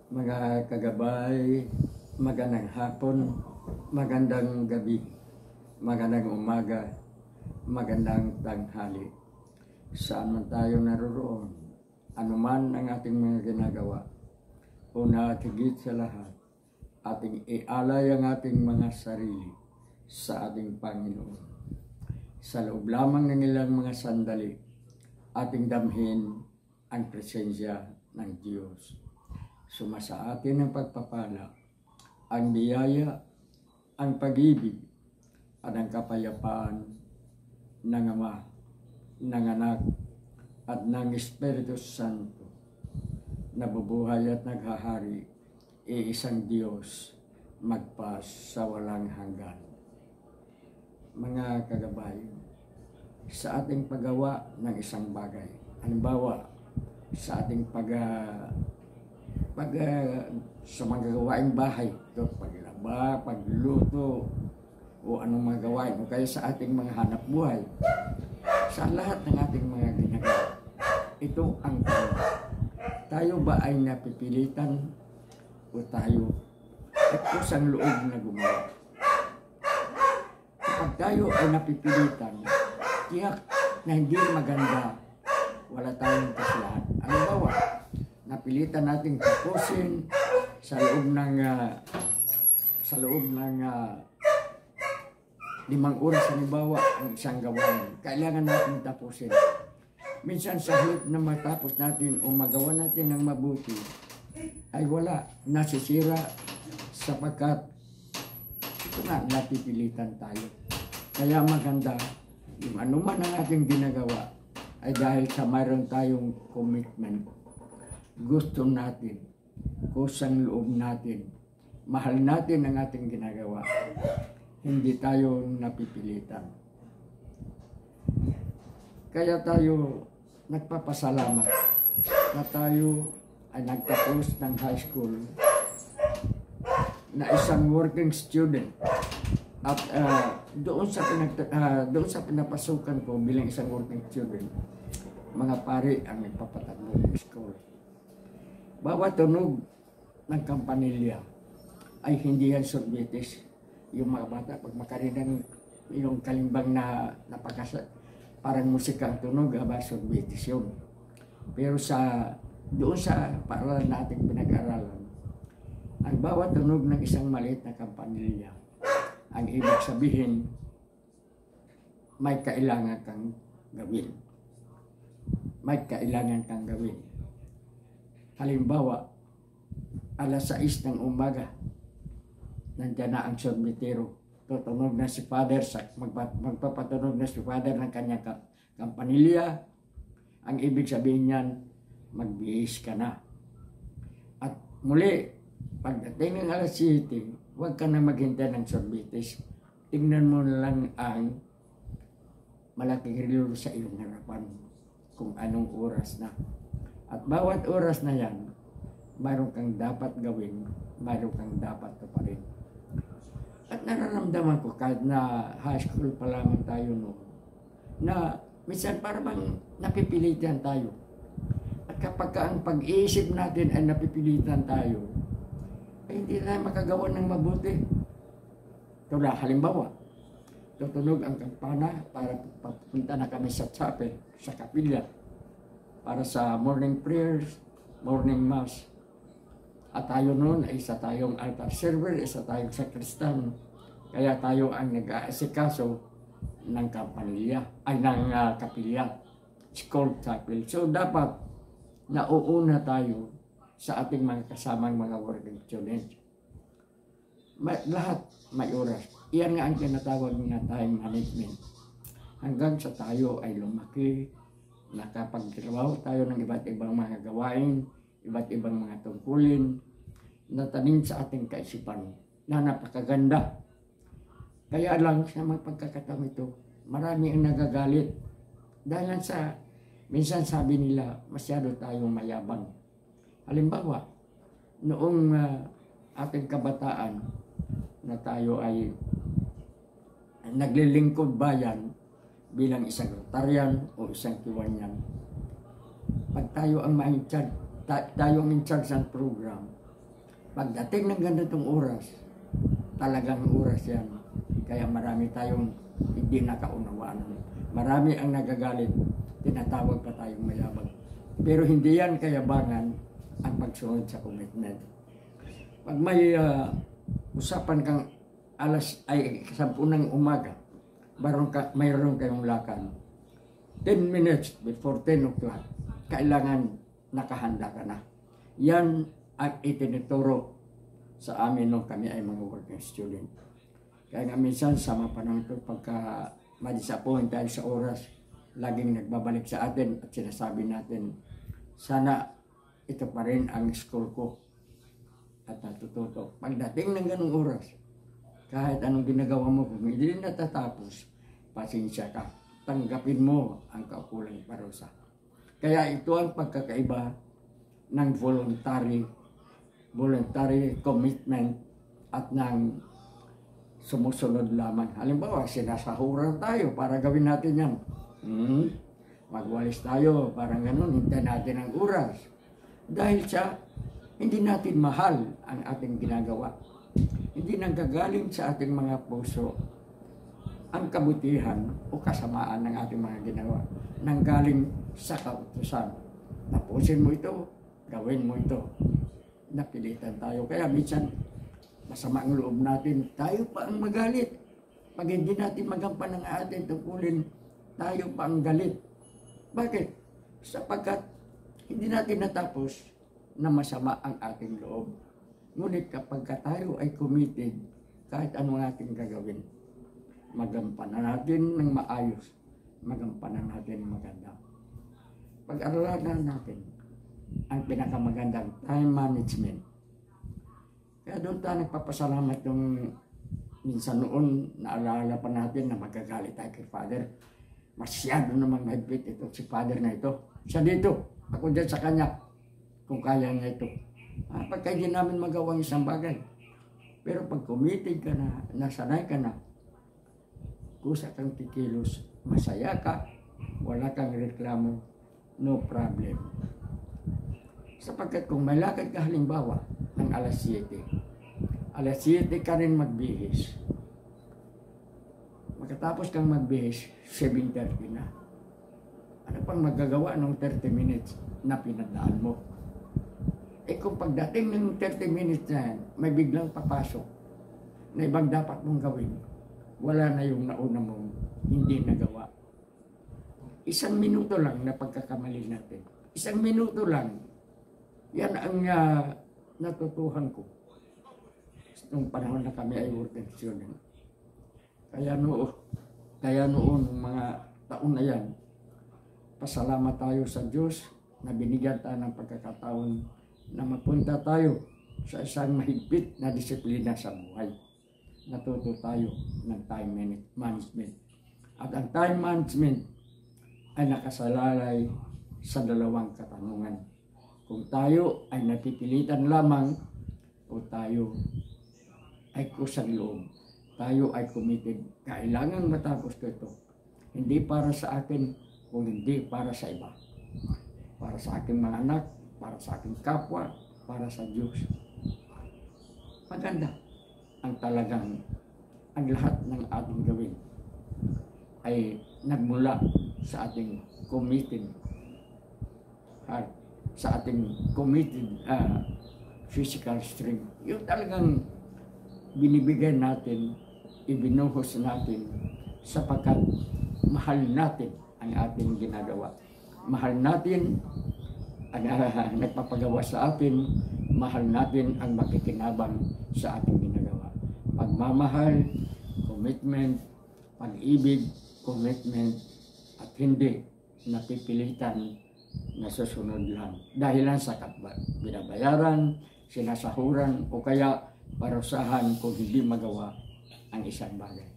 Mga kagabay, magandang hapon, magandang gabi, magandang umaga, magandang tanghali. Saan man tayo naroroon, anuman ang ating mga ginagawa, una at higit sa lahat, ating ialay ang ating mga sarili sa ating Panginoon. Sa loob lamang ng ilang mga sandali, ating damhin ang presensya ng Diyos. Sumasa atin ang pagpapala, ang biyaya, ang pag-ibig, at ang kapayapaan ng Ama, ng Anak, at ng Espiritu Santo, nabubuhay at naghahari, iisang Diyos, magpas sa walang hanggan. Mga kagabay, sa ating paggawa ng isang bagay, halimbawa, sa ating sa mga gawaing bahay, ito, paglaba, pagluto, o anong mga gawain, o kaya sa ating mga hanap buhay, sa lahat ng ating mga ginagawa, ito ang tanong. Tayo ba ay napipilitan o tayo ay kusang loob na gumawa? Kapag tayo ay napipilitan, tiyak na hindi maganda, wala tayong kasiyahan. Halimbawa, napilitan nating tapusin sa loob ng 5 oras halimbawa ang isang gawain. Kailangan natin tapusin. Minsan sa halip na matapos natin o magawa natin ng mabuti, ay wala, nasisira sapagkat ito nga, napipilitan tayo. Kaya maganda, yung anuman ang ating ginagawa ay dahil sa mayroon tayong commitment. Gusto natin, kusang loob natin, mahal natin ang ating ginagawa. Hindi tayo napipilitan. Kaya tayo nagpapasalamat na tayo ay nagtapos ng high school na isang working student. At doon sa pinapasukan ko bilang isang working student, mga pare ang nagpapatakbo ng school. Bawat tunog ng kampanilya ay hindi yan sorbetes. Yung mga bata, pag makarinig yung kalimbang na parang musika ang tunog, sorbetes yun. Pero doon sa paaralan nating pinag-aralan, ang bawat tunog ng isang maliit na kampanilya, ang ibig sabihin, may kailangan kang gawin. May kailangan kang gawin. Halimbawa, alas 6 ng umaga, nandiyan na ang sorbetero. Tutunog na si Father, magpapatunog na si Father ng kanyang kampanilya. Ang ibig sabihin niyan, magbihis ka na. At muli, pagdating ng alas 7, huwag ka na maghintay ng sorbetes. Tingnan mo lang ang malaking reloj sa iyong harapan kung anong oras na. At bawat oras na yan, mayroon kang dapat gawin, mayroon kang dapat tuparin. At nararamdaman ko kahit na high school pa lamang tayo noon, na minsan parang napipilitan tayo. At kapag ang pag-iisip natin ay napipilitan tayo, ay hindi tayo makagawa ng mabuti. Tula, halimbawa, tutunog ang kampana para papunta na kami sa chapel, sa kapilya, para sa morning prayers, morning mass. At tayo noon ay isa tayong altar server, isa tayong sakristan. Kaya tayo ang nag-aasikaso ng kampanilya, ay ng kapilya, school chapel. So dapat nauuna tayo sa ating mga kasamang mga working students. Lahat may oras. Iyan nga ang tinatawag na time management. Hanggang sa tayo ay lumaki, nakapagtrabaho tayo ng iba't ibang mga gawain, iba't ibang mga tungkulin na tanim sa ating kaisipan na napakaganda. Kaya lang sa mga pagkakataon ito, marami ang nagagalit. Dahil sa, minsan sabi nila, masyado tayong mayabang. Halimbawa, noong ating kabataan na tayo ay naglilingkod bayan bilang isang Rotarian o isang Kiwanyan, pag tayo ang tayo ang in charge ng program, Pagdating ng ganitong oras, talagang oras yan. Kaya marami tayong hindi nakaunawaan. Marami ang nagagalit, tinatawag pa tayong mayabang. Pero hindi yan kayabangan ang pagsunod sa commitment. Pag may usapan kang alas ay 10 ng umaga, mayroon kayong lakad. 10 minutes before 10 o'clock, kailangan nakahanda ka na. Yan ang itinuturo sa amin nung kami ay mga working student. Kaya nga minsan sa mga panahon ito, pagka ma-disappoint tayo sa oras, laging nagbabalik sa atin at sinasabi natin, sana ito pa rin ang school ko at natututo. Pagdating ng ganung oras, kahit anong ginagawa mo, kung hindi natatapos, pasensya ka. Tanggapin mo ang kaukulang parusa. Kaya ito ang pagkakaiba ng voluntary commitment at ng sumusunod lamang. Halimbawa, sinasahuran tayo para gawin natin yan. Magwalis tayo, parang ganun, hintay natin ang oras. Dahil hindi natin mahal ang ating ginagawa. Hindi nanggagaling sa ating mga puso ang kabutihan o kasamaan ng ating mga ginawa. Nanggaling sa kautusan. Tapusin mo ito, gawin mo ito. Napilitan tayo. Kaya minsan, masama ang loob natin, tayo pa ang magalit. Pag hindi natin magampan ng ating tungkulin, tayo pa ang galit. Bakit? Sapagkat hindi natin natapos na masama ang ating loob. Ngunit kapag tayo ay committed, kahit anong ating gagawin, magampanan natin ng maayos, magampanan natin ng maganda. Pag-aralan natin ang pinakamagandang time management. Kaya doon tayo nagpapasalamat yung minsan noon, naalala pa natin na magagalit tayo kay Father. Masyado namang mahigpit ito si Father na ito. Siya dito, ako dyan sa kanya, kung kaya niya ito. Pagka hindi namin magawa ang isang bagay. Pero pag committed ka na, nasanay ka na, kusa kang kikilos, masaya ka, wala kang reklamo, no problem. Sapagkat kung may lakad ka halimbawa ng alas 7 ka rin magbihis. Magkatapos kang magbihis, 7:30 na. Ano pang magagawa ng 30 minutes na pinadaan mo? Kung pagdating ng 30 minutes na yan, may biglang papasok na ibang dapat mong gawin, wala na yung nauna mong hindi nagawa. 1 minuto lang na pagkakamali natin. 1 minuto lang. Yan ang natutuhan ko nung panahon na kami ay working student. Kaya noon mga taon na yan, pasalamat tayo sa Diyos na binigyan tayo ng pagkakataon na mapunta tayo sa isang mahigpit na disiplina sa buhay. Natuto tayo ng time management. At ang time management ay nakasalalay sa 2 katanungan. Kung tayo ay napipilitan lamang o tayo ay kusang loob, tayo ay committed. Kailangan matapos ko ito. Hindi para sa akin, kung hindi para sa iba. Para sa aking mga anak, para sa aking kapwa, para sa Diyos. Maganda ang talagang ang lahat ng ating gawin ay nagmula sa ating committed heart, sa ating committed physical strength. Yung talagang binibigay natin, ibinuhos natin sapagkat mahal natin ang ating ginagawa. Mahal natin ang nagpapagawa sa atin, mahal natin ang makikinabang sa ating ginagawa. Pagmamahal, commitment, pag-ibig, commitment, at hindi napipilitan na susunod lang. Dahilan sa binabayaran, sinasahuran, o kaya parusahan kung hindi magawa ang isang bagay.